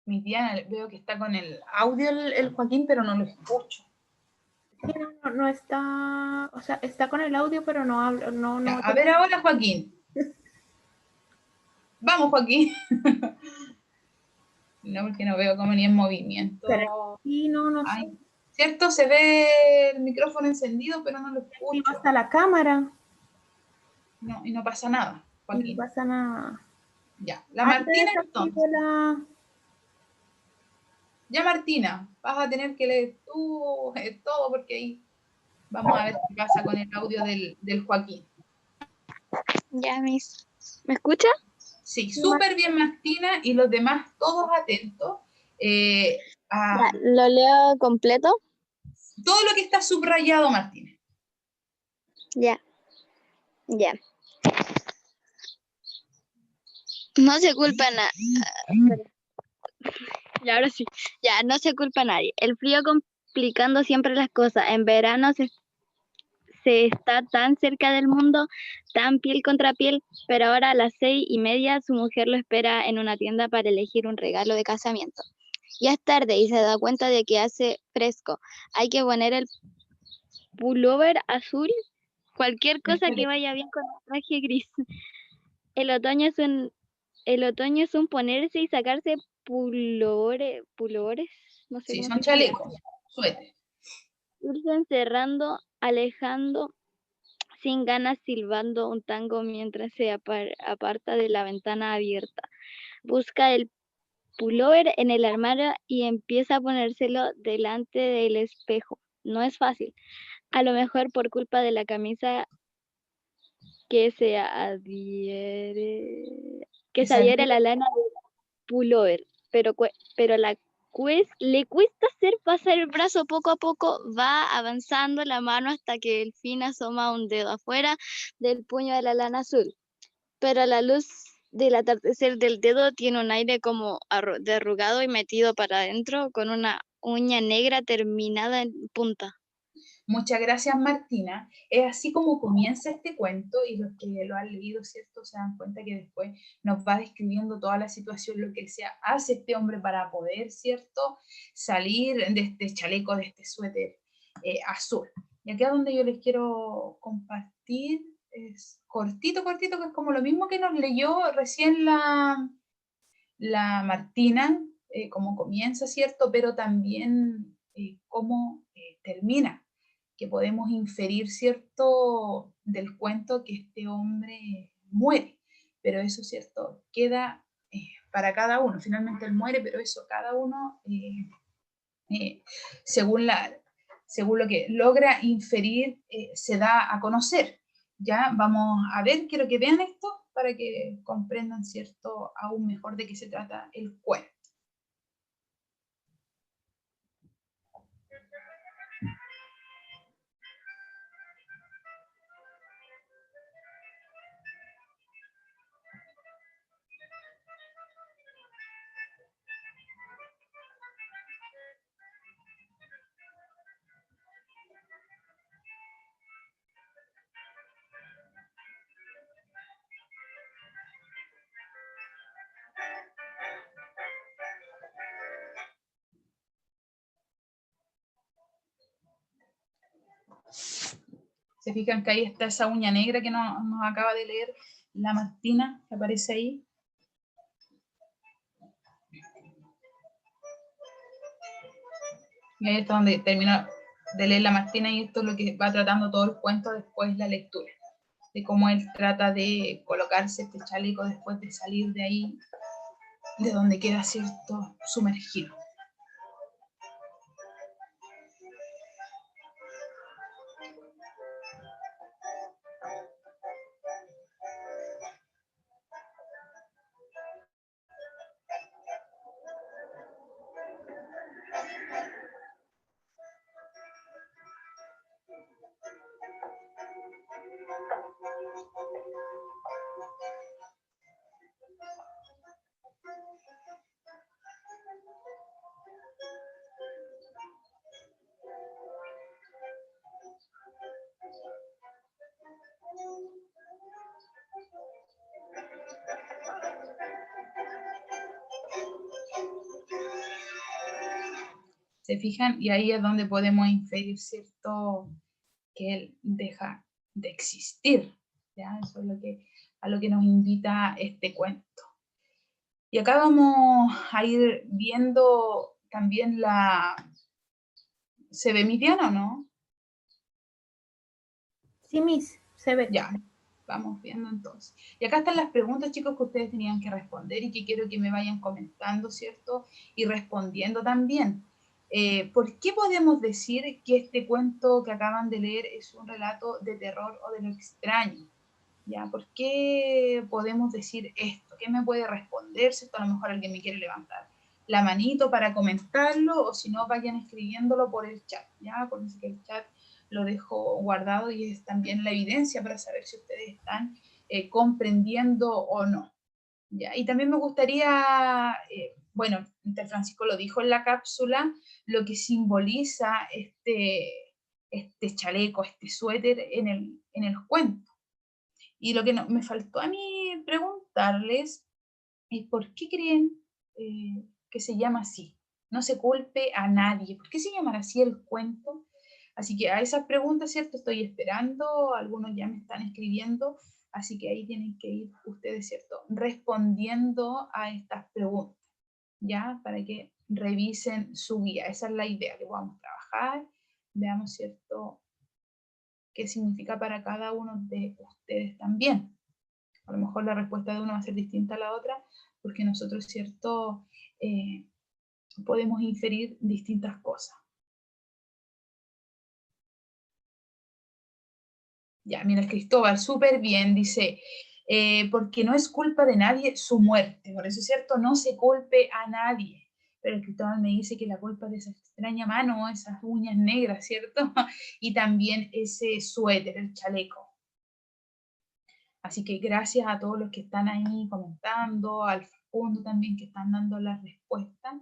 Mi Diana, veo que está con el audio el Joaquín, pero no lo escucho. No está, o sea, está con el audio, pero no habla, no. A ver ahora, Joaquín. Vamos, Joaquín. No, porque no veo como ni en movimiento. Pero sí, no Ay, sé. ¿cierto? Se ve el micrófono encendido, pero no lo escucho. Hasta la cámara. No, y no pasa nada, Joaquín. No pasa nada. Ya, la Martina entonces. Ya, Martina, vas a tener que leer tú todo porque ahí vamos a ver qué pasa con el audio del Joaquín. Ya, Miss. ¿Me escucha? Sí, súper bien, Martina, y los demás todos atentos. Ya, ¿lo leo completo? Todo lo que está subrayado, Martina. Ya. Ya. No se culpa a nadie. Y ahora sí. Ya, no se culpa a nadie. El frío complicando siempre las cosas. En verano se está tan cerca del mundo, tan piel contra piel, pero ahora a las 6:30 su mujer lo espera en una tienda para elegir un regalo de casamiento. Ya es tarde y se da cuenta de que hace fresco. Hay que poner el pullover azul, cualquier cosa que vaya bien con el traje gris. El otoño es un ponerse y sacarse pullovers, no sé Sí, cómo son se llama. chalecos, suéter. Irse encerrando, alejando, sin ganas, silbando un tango mientras se aparta de la ventana abierta. Busca el pullover en el armario y empieza a ponérselo delante del espejo. No es fácil. A lo mejor por culpa de la camisa que se adhiere a la lana del pullover, pero le cuesta hacer pasar el brazo poco a poco, va avanzando la mano hasta que el fin asoma un dedo afuera del puño de la lana azul. Pero la luz del atardecer del dedo tiene un aire como de arrugado y metido para adentro con una uña negra terminada en punta. Muchas gracias, Martina. Es así como comienza este cuento, y los que lo han leído, ¿cierto?, se dan cuenta que después nos va describiendo toda la situación, lo que hace este hombre para poder, ¿cierto?, salir de este chaleco, de este suéter azul. Y acá donde yo les quiero compartir es cortito, que es como lo mismo que nos leyó recién la Martina, cómo comienza, ¿cierto?, pero también cómo termina, que podemos inferir, ¿cierto?, del cuento que este hombre muere, pero eso, ¿cierto?, queda para cada uno. Finalmente él muere, pero eso cada uno, según lo que logra inferir, se da a conocer. Ya vamos a ver, quiero que vean esto para que comprendan, ¿cierto?, aún mejor de qué se trata el cuento. Se fijan que ahí está esa uña negra que nos acaba de leer la Martina, que aparece ahí. Y ahí está donde termina de leer la Martina, y esto es lo que va tratando todo el cuento después, la lectura, de cómo él trata de colocarse este chaleco después de salir de ahí, de donde queda, ¿cierto?, sumergido. ¿Se fijan? Y ahí es donde podemos inferir, ¿cierto?, que él deja de existir. ¿Ya? Eso es a lo que nos invita este cuento. Y acá vamos a ir viendo también ¿Se ve mi diana o no? Sí, Miss, se ve. Ya, vamos viendo entonces. Y acá están las preguntas, chicos, que ustedes tenían que responder y que quiero que me vayan comentando, ¿cierto? Y respondiendo también. ¿Por qué podemos decir que este cuento que acaban de leer es un relato de terror o de lo extraño? ¿Ya? ¿Por qué podemos decir esto? ¿Qué me puede responder? Si esto a lo mejor alguien me quiere levantar la manito para comentarlo, o si no, vayan escribiéndolo por el chat, ¿ya? Acuérdense que el chat lo dejo guardado y es también la evidencia para saber si ustedes están comprendiendo o no, ¿ya? Y también me gustaría, bueno, Francisco lo dijo en la cápsula, lo que simboliza este chaleco, este suéter en el cuento. Y lo que me faltó a mí preguntarles es por qué creen que se llama así. No se culpe a nadie. ¿Por qué se llamará así el cuento? Así que a esas preguntas, ¿cierto? Estoy esperando, algunos ya me están escribiendo, así que ahí tienen que ir ustedes, ¿cierto?, respondiendo a estas preguntas, ¿ya? Para que revisen su guía. Esa es la idea, que podamos trabajar, veamos, ¿cierto?, qué significa para cada uno de ustedes también. A lo mejor la respuesta de uno va a ser distinta a la otra, porque nosotros, ¿cierto?, podemos inferir distintas cosas. Ya, mira, Cristóbal, súper bien, dice, porque no es culpa de nadie su muerte, por eso es cierto, no se culpe a nadie. Pero Cristóbal me dice que la culpa de esa extraña mano, esas uñas negras, ¿cierto? Y también ese suéter, el chaleco. Así que gracias a todos los que están ahí comentando, al Facundo también que están dando las respuestas.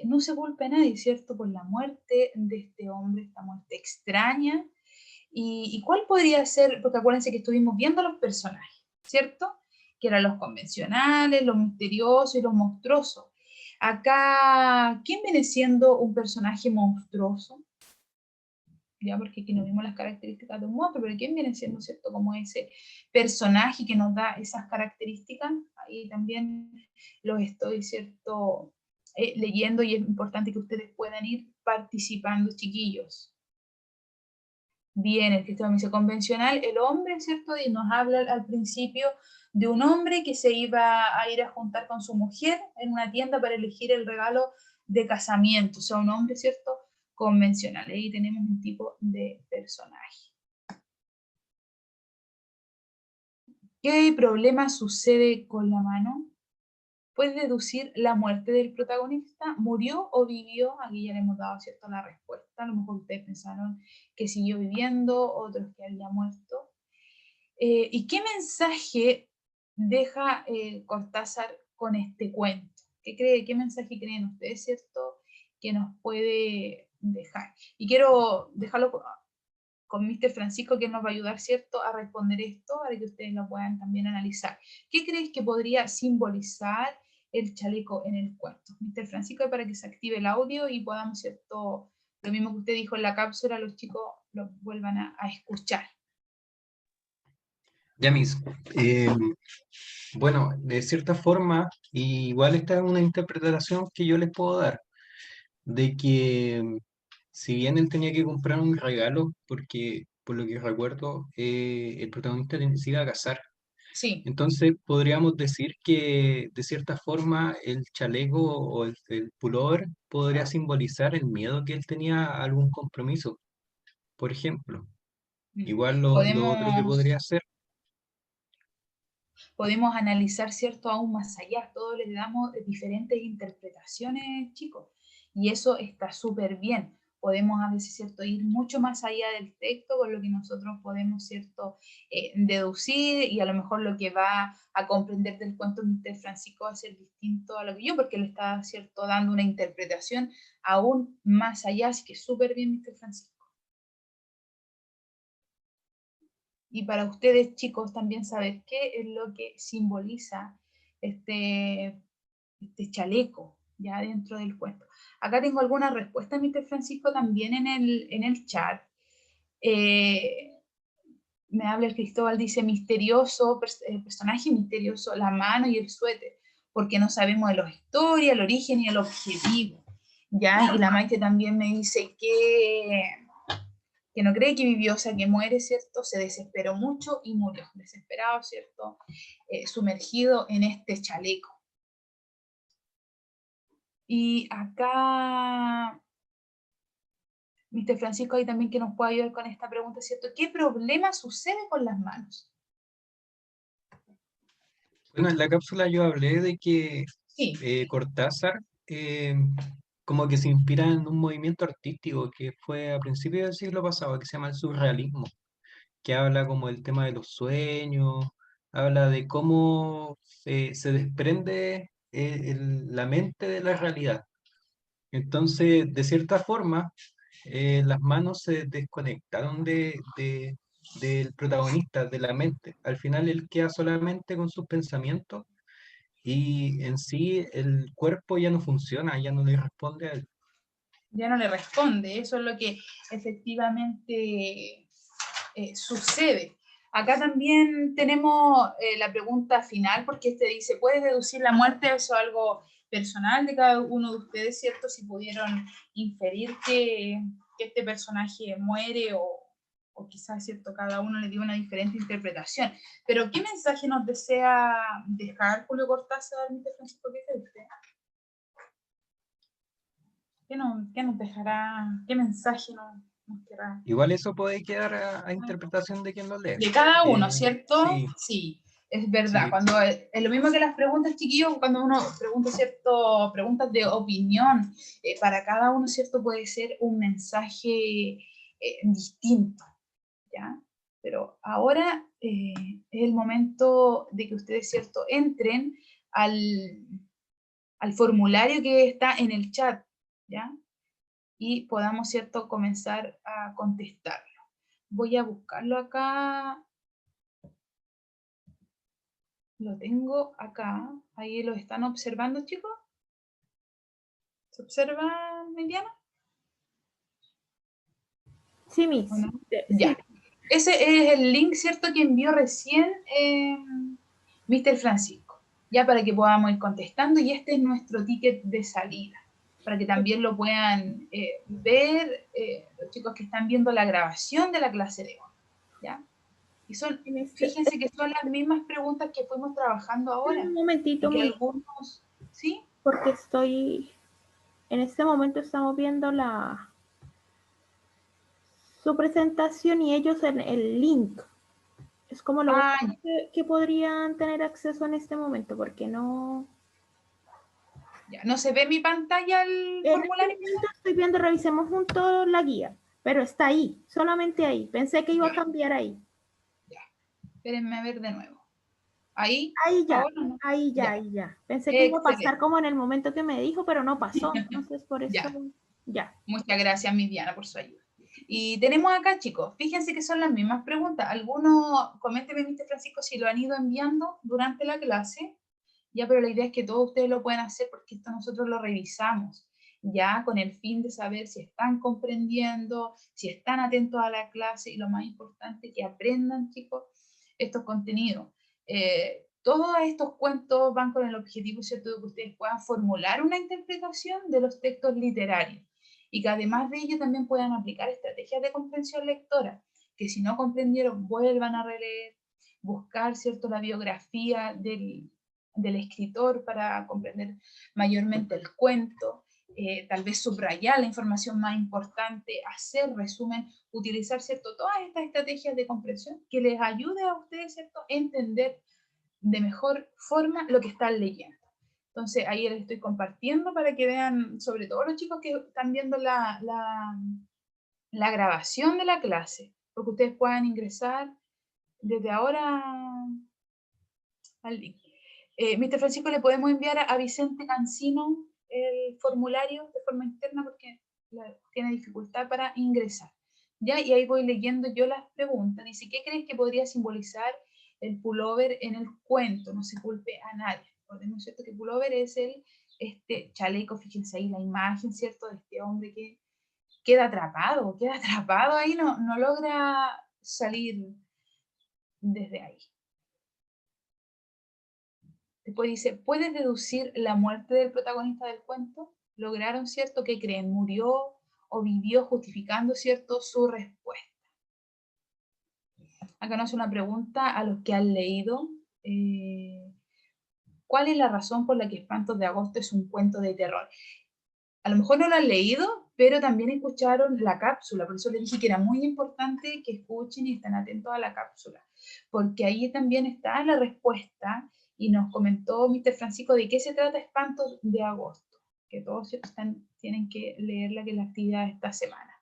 no se culpa a nadie, ¿cierto? Por la muerte de este hombre, esta muerte extraña. ¿Y cuál podría ser? Porque acuérdense que estuvimos viendo los personajes, ¿cierto? Que eran los convencionales, los misteriosos y los monstruosos. Acá, ¿quién viene siendo un personaje monstruoso? Ya, porque aquí no vimos las características de un monstruo, pero ¿quién viene siendo, cierto, como ese personaje que nos da esas características? Ahí también los estoy, cierto, leyendo, y es importante que ustedes puedan ir participando, chiquillos. Bien, el cristianismo convencional, el hombre, ¿cierto? Y nos habla al principio de un hombre que se iba a ir a juntar con su mujer en una tienda para elegir el regalo de casamiento, o sea, un hombre, ¿cierto? Convencional. Ahí tenemos un tipo de personaje. ¿Qué problema sucede con la mano? Puedes deducir la muerte del protagonista, murió o vivió. Aquí ya le hemos dado, ¿cierto?, la respuesta. A lo mejor ustedes pensaron que siguió viviendo, otros que había muerto. ¿Y qué mensaje deja Cortázar con este cuento? ¿Qué mensaje creen ustedes, cierto, que nos puede dejar? Y quiero dejarlo con Mr. Francisco, que nos va a ayudar, ¿cierto?, a responder esto, para que ustedes lo puedan también analizar. ¿Qué crees que podría simbolizar el chaleco en el cuento? Mr. Francisco, para que se active el audio y podamos, ¿cierto?, lo mismo que usted dijo en la cápsula, los chicos lo vuelvan a escuchar. Ya mismo. Bueno, de cierta forma, igual esta es una interpretación que yo les puedo dar, de que si bien él tenía que comprar un regalo, porque por lo que recuerdo, el protagonista se iba a casar. Sí. Entonces podríamos decir que de cierta forma el chaleco o el pullover podría simbolizar el miedo que él tenía a algún compromiso, por ejemplo. Igual lo otro que podría ser. Podemos analizar, ¿cierto?, aún más allá. Todos le damos diferentes interpretaciones, chicos, y eso está súper bien. Podemos a veces, ¿cierto?, ir mucho más allá del texto, con lo que nosotros podemos, ¿cierto?, deducir, y a lo mejor lo que va a comprender del cuento Mr. Francisco va a ser distinto a lo que yo, porque le está, ¿cierto?, dando una interpretación aún más allá. Así que súper bien, Mr. Francisco. Y para ustedes, chicos, también saber qué es lo que simboliza este chaleco ya dentro del cuento. Acá tengo algunas respuestas, Mr. Francisco, también en el chat. Me habla el Cristóbal, dice misterioso, personaje misterioso, la mano y el suéter, porque no sabemos de la historia, el origen y el objetivo. ¿Ya? Y la Maite también me dice que no cree que vivió, o sea, que muere, ¿cierto? Se desesperó mucho y murió, desesperado, ¿cierto? Sumergido en este chaleco. Y acá, Mr. Francisco, hay también que nos puede ayudar con esta pregunta, ¿cierto? ¿Qué problema sucede con las manos? Bueno, en la cápsula yo hablé de que Sí. Cortázar como que se inspira en un movimiento artístico que fue a principios del siglo pasado, que se llama el surrealismo, que habla como del tema de los sueños, habla de cómo se desprende la mente de la realidad. Entonces, de cierta forma, las manos se desconectaron del protagonista, de la mente. Al final él queda solamente con sus pensamientos y en sí el cuerpo ya no funciona, ya no le responde a él. Ya no le responde, eso es lo que efectivamente sucede. Acá también tenemos la pregunta final, porque este dice, ¿puedes deducir la muerte? Eso es algo personal de cada uno de ustedes, ¿cierto? Si pudieron inferir que este personaje muere o quizás, ¿cierto?, cada uno le dio una diferente interpretación. Pero, ¿qué mensaje nos desea dejar Julio Cortázar, Mr. Francisco? ¿Qué cree usted? ¿Qué nos dejará? ¿Qué mensaje nos querrá? Igual eso puede quedar a interpretación de quien lo lee. De cada uno, ¿cierto? Sí. Sí, es verdad. Sí. Cuando es lo mismo que las preguntas, chiquillos, cuando uno pregunta, ¿cierto?, preguntas de opinión, para cada uno, ¿cierto?, puede ser un mensaje distinto, ¿ya? Pero ahora es el momento de que ustedes, ¿cierto?, entren al formulario que está en el chat, ¿ya? Y podamos, ¿cierto?, comenzar a contestarlo. Voy a buscarlo acá. Lo tengo acá. Ahí lo están observando, chicos. ¿Se observa, Mediana? Sí, Miss. ¿O no? Sí. Ya. Ese es el link, ¿cierto?, que envió recién Mr. Francisco. Ya para que podamos ir contestando. Y este es nuestro ticket de salida. Para que también lo puedan ver los chicos que están viendo la grabación de la clase de hoy. ¿Ya? Y son, fíjense que son las mismas preguntas que fuimos trabajando ahora. Un momentito, Y que Miss, algunos, ¿sí? porque en este momento estamos viendo su presentación y ellos en el link. Es como lo único que podrían tener acceso en este momento, porque no... Ya, ¿no se ve mi pantalla el formulario? Este momento estoy viendo, revisemos juntos la guía, pero está ahí, solamente ahí. Pensé que iba a cambiar ahí. Ya, espérenme a ver de nuevo. Ahí, ahí ya, ahora, ¿no? ahí ya, ahí ya. Pensé que iba a pasar como en el momento que me dijo, pero no pasó. Entonces, por eso, ya. Muchas gracias, mi Diana, por su ayuda. Y tenemos acá, chicos, fíjense que son las mismas preguntas. Algunos, coménteme, Mr. Francisco, si lo han ido enviando durante la clase. Ya, pero la idea es que todos ustedes lo puedan hacer porque esto nosotros lo revisamos, ya con el fin de saber si están comprendiendo, si están atentos a la clase y lo más importante, que aprendan, chicos, estos contenidos. Todos estos cuentos van con el objetivo, ¿cierto?, de que ustedes puedan formular una interpretación de los textos literarios y que además de ello también puedan aplicar estrategias de comprensión lectora, que si no comprendieron, vuelvan a releer, buscar, ¿cierto?, la biografía del escritor para comprender mayormente el cuento, tal vez subrayar la información más importante, hacer resumen, utilizar, ¿cierto?, todas estas estrategias de comprensión que les ayude a ustedes, ¿cierto?, a entender de mejor forma lo que están leyendo. Entonces ahí les estoy compartiendo para que vean, sobre todo los chicos que están viendo la grabación de la clase, porque ustedes puedan ingresar desde ahora al link. Mr. Francisco, le podemos enviar a Vicente Cancino el formulario de forma interna porque tiene dificultad para ingresar. ¿Ya? Y ahí voy leyendo yo las preguntas. Dice, ¿qué crees que podría simbolizar el pullover en el cuento? No se culpe a nadie. Recordemos, ¿cierto?, que pullover es este chaleco, fíjense ahí la imagen, ¿cierto?, de este hombre que queda atrapado ahí, no logra salir desde ahí. Después dice, ¿puedes deducir la muerte del protagonista del cuento? ¿Lograron, cierto, que creen? ¿Murió o vivió, justificando, cierto, su respuesta? Acá nos hace una pregunta a los que han leído. ¿Cuál es la razón por la que Espantos de Agosto es un cuento de terror? A lo mejor no lo han leído, pero también escucharon la cápsula. Por eso les dije que era muy importante que escuchen y estén atentos a la cápsula. Porque ahí también está la respuesta. Y nos comentó Mr. Francisco de qué se trata Espantos de Agosto, que todos tienen que leerla, que es la actividad de esta semana.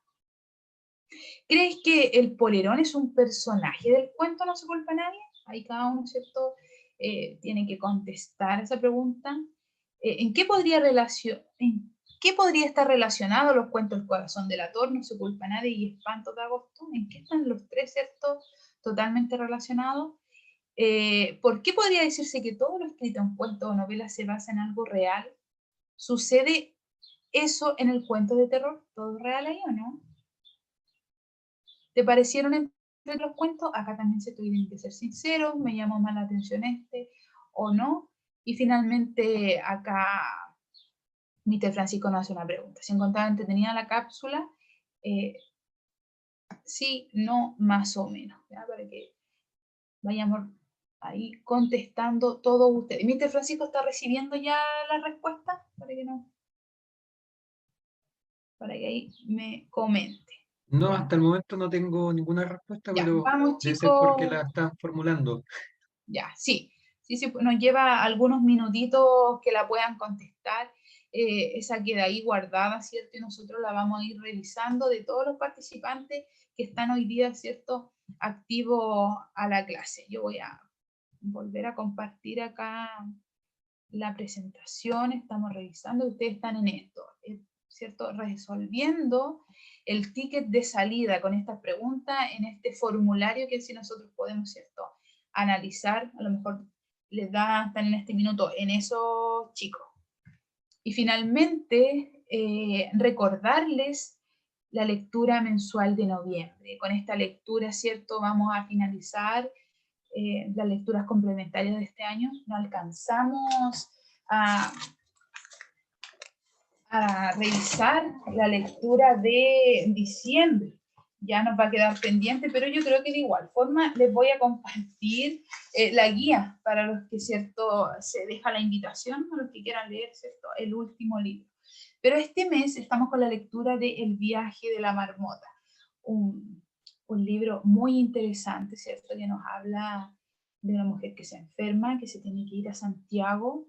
¿Crees que el polerón es un personaje del cuento No se culpa a nadie? Ahí cada uno, ¿cierto?, tiene que contestar esa pregunta. ¿En qué podría estar relacionado los cuentos El corazón delator, No se culpa a nadie y Espantos de Agosto? ¿En qué están los tres, cierto, totalmente relacionados? ¿Por qué podría decirse que todo lo escrito en cuento o novela se basa en algo real? ¿Sucede eso en el cuento de terror? ¿Todo real ahí o no? ¿Te parecieron entre los cuentos? Acá también se tuvieron que ser sinceros, me llamó más la atención este o no. Y finalmente acá Mr. Francisco nos hace una pregunta. ¿Se encontraba entretenida la cápsula? Sí, no, más o menos, ¿ya? Para que vayamos ahí contestando todos ustedes. Mr. Francisco está recibiendo ya la respuesta para que ahí me comente. No, ¿ya? hasta el momento no tengo ninguna respuesta, Ya, pero vamos, debe ser porque chicos. la están formulando. Ya, sí, nos lleva algunos minutitos que la puedan contestar. Esa queda ahí guardada, ¿cierto? Y nosotros la vamos a ir revisando de todos los participantes que están hoy día, ¿cierto?, activos a la clase. Yo voy a volver a compartir acá la presentación, estamos revisando, ustedes están en esto, ¿cierto? Resolviendo el ticket de salida con estas preguntas en este formulario que si nosotros podemos, ¿cierto? Analizar, a lo mejor les da, están en este minuto en eso, chicos. Y finalmente, recordarles la lectura mensual de noviembre. Con esta lectura, ¿cierto? Vamos a finalizar las lecturas complementarias de este año. No alcanzamos a revisar la lectura de diciembre. Ya nos va a quedar pendiente, pero yo creo que de igual forma les voy a compartir la guía para los que, ¿cierto? Se deja la invitación, a los que quieran leer, ¿cierto? El último libro. Pero este mes estamos con la lectura de El viaje de la marmota, un libro muy interesante, ¿cierto? Que nos habla de una mujer que se enferma, que se tiene que ir a Santiago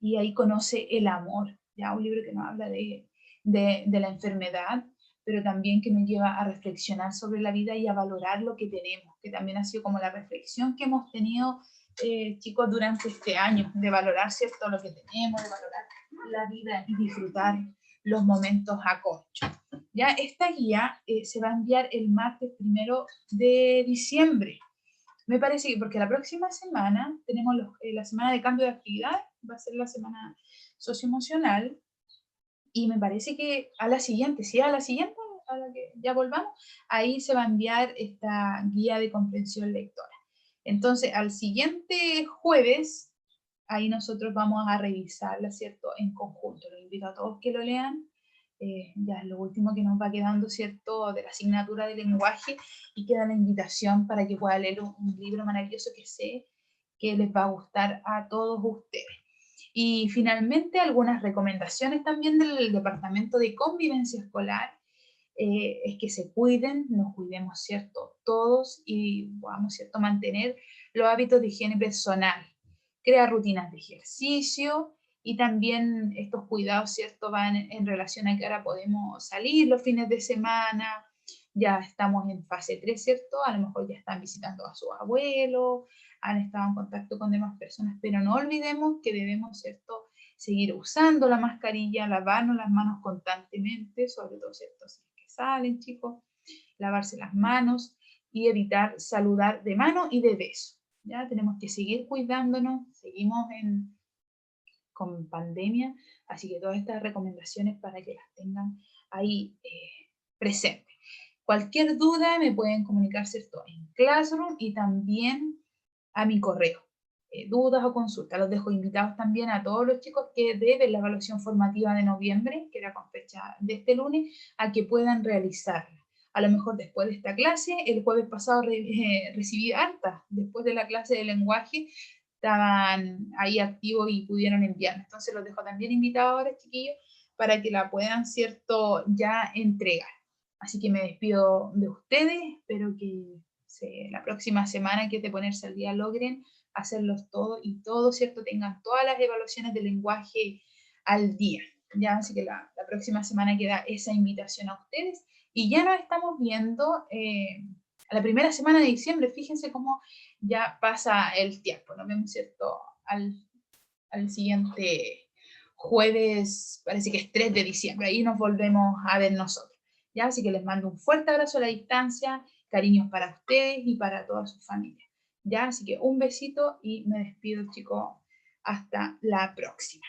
y ahí conoce el amor. Ya un libro que nos habla de la enfermedad, pero también que nos lleva a reflexionar sobre la vida y a valorar lo que tenemos, que también ha sido como la reflexión que hemos tenido, chicos, durante este año, de valorar, ¿cierto?, lo que tenemos, de valorar la vida y disfrutar los momentos a corcho. Ya esta guía se va a enviar el martes 1 de diciembre. Me parece que porque la próxima semana tenemos la semana de cambio de actividad, va a ser la semana socioemocional, y me parece que a la siguiente, a la que ya volvamos, ahí se va a enviar esta guía de comprensión lectora. Entonces, al siguiente jueves, ahí nosotros vamos a revisarla, ¿cierto?, en conjunto. Los invito a todos que lo lean. Ya es lo último que nos va quedando, ¿cierto?, de la asignatura de lenguaje, y queda la invitación para que puedan leer un libro maravilloso que sé que les va a gustar a todos ustedes. Y finalmente, algunas recomendaciones también del Departamento de Convivencia Escolar, es que se cuiden, nos cuidemos, ¿cierto?, todos, y podamos, ¿cierto?, mantener los hábitos de higiene personal, crear rutinas de ejercicio, y también estos cuidados, ¿cierto?, van en relación a que ahora podemos salir los fines de semana, ya estamos en fase 3, ¿cierto? A lo mejor ya están visitando a sus abuelos, han estado en contacto con demás personas, pero no olvidemos que debemos, ¿cierto?, seguir usando la mascarilla, lavarnos las manos constantemente, sobre todo, ¿cierto?, si es que salen, chicos, lavarse las manos y evitar saludar de mano y de beso. Ya tenemos que seguir cuidándonos, seguimos con pandemia, así que todas estas recomendaciones para que las tengan ahí presentes. Cualquier duda me pueden comunicar, ¿cierto?, en Classroom y también a mi correo. Dudas o consultas. Los dejo invitados también a todos los chicos que deben la evaluación formativa de noviembre, que era con fecha de este lunes, a que puedan realizarla. A lo mejor después de esta clase, el jueves pasado recibí hartas, después de la clase de lenguaje, estaban ahí activos y pudieron enviarme. Entonces los dejo también invitados ahora, chiquillos, para que la puedan, ¿cierto?, ya entregar. Así que me despido de ustedes, espero que la próxima semana, que es de ponerse al día, logren hacerlos todo y todo, ¿cierto?, tengan todas las evaluaciones de lenguaje al día. Ya, así que la próxima semana queda esa invitación a ustedes, y ya nos estamos viendo a la primera semana de diciembre. Fíjense cómo ya pasa el tiempo. Nos vemos, ¿cierto?, al siguiente jueves, parece que es 3 de diciembre, ahí nos volvemos a ver nosotros. ¿Ya? Así que les mando un fuerte abrazo a la distancia, cariños para ustedes y para toda su familia. ¿Ya? Así que un besito y me despido, chicos, hasta la próxima.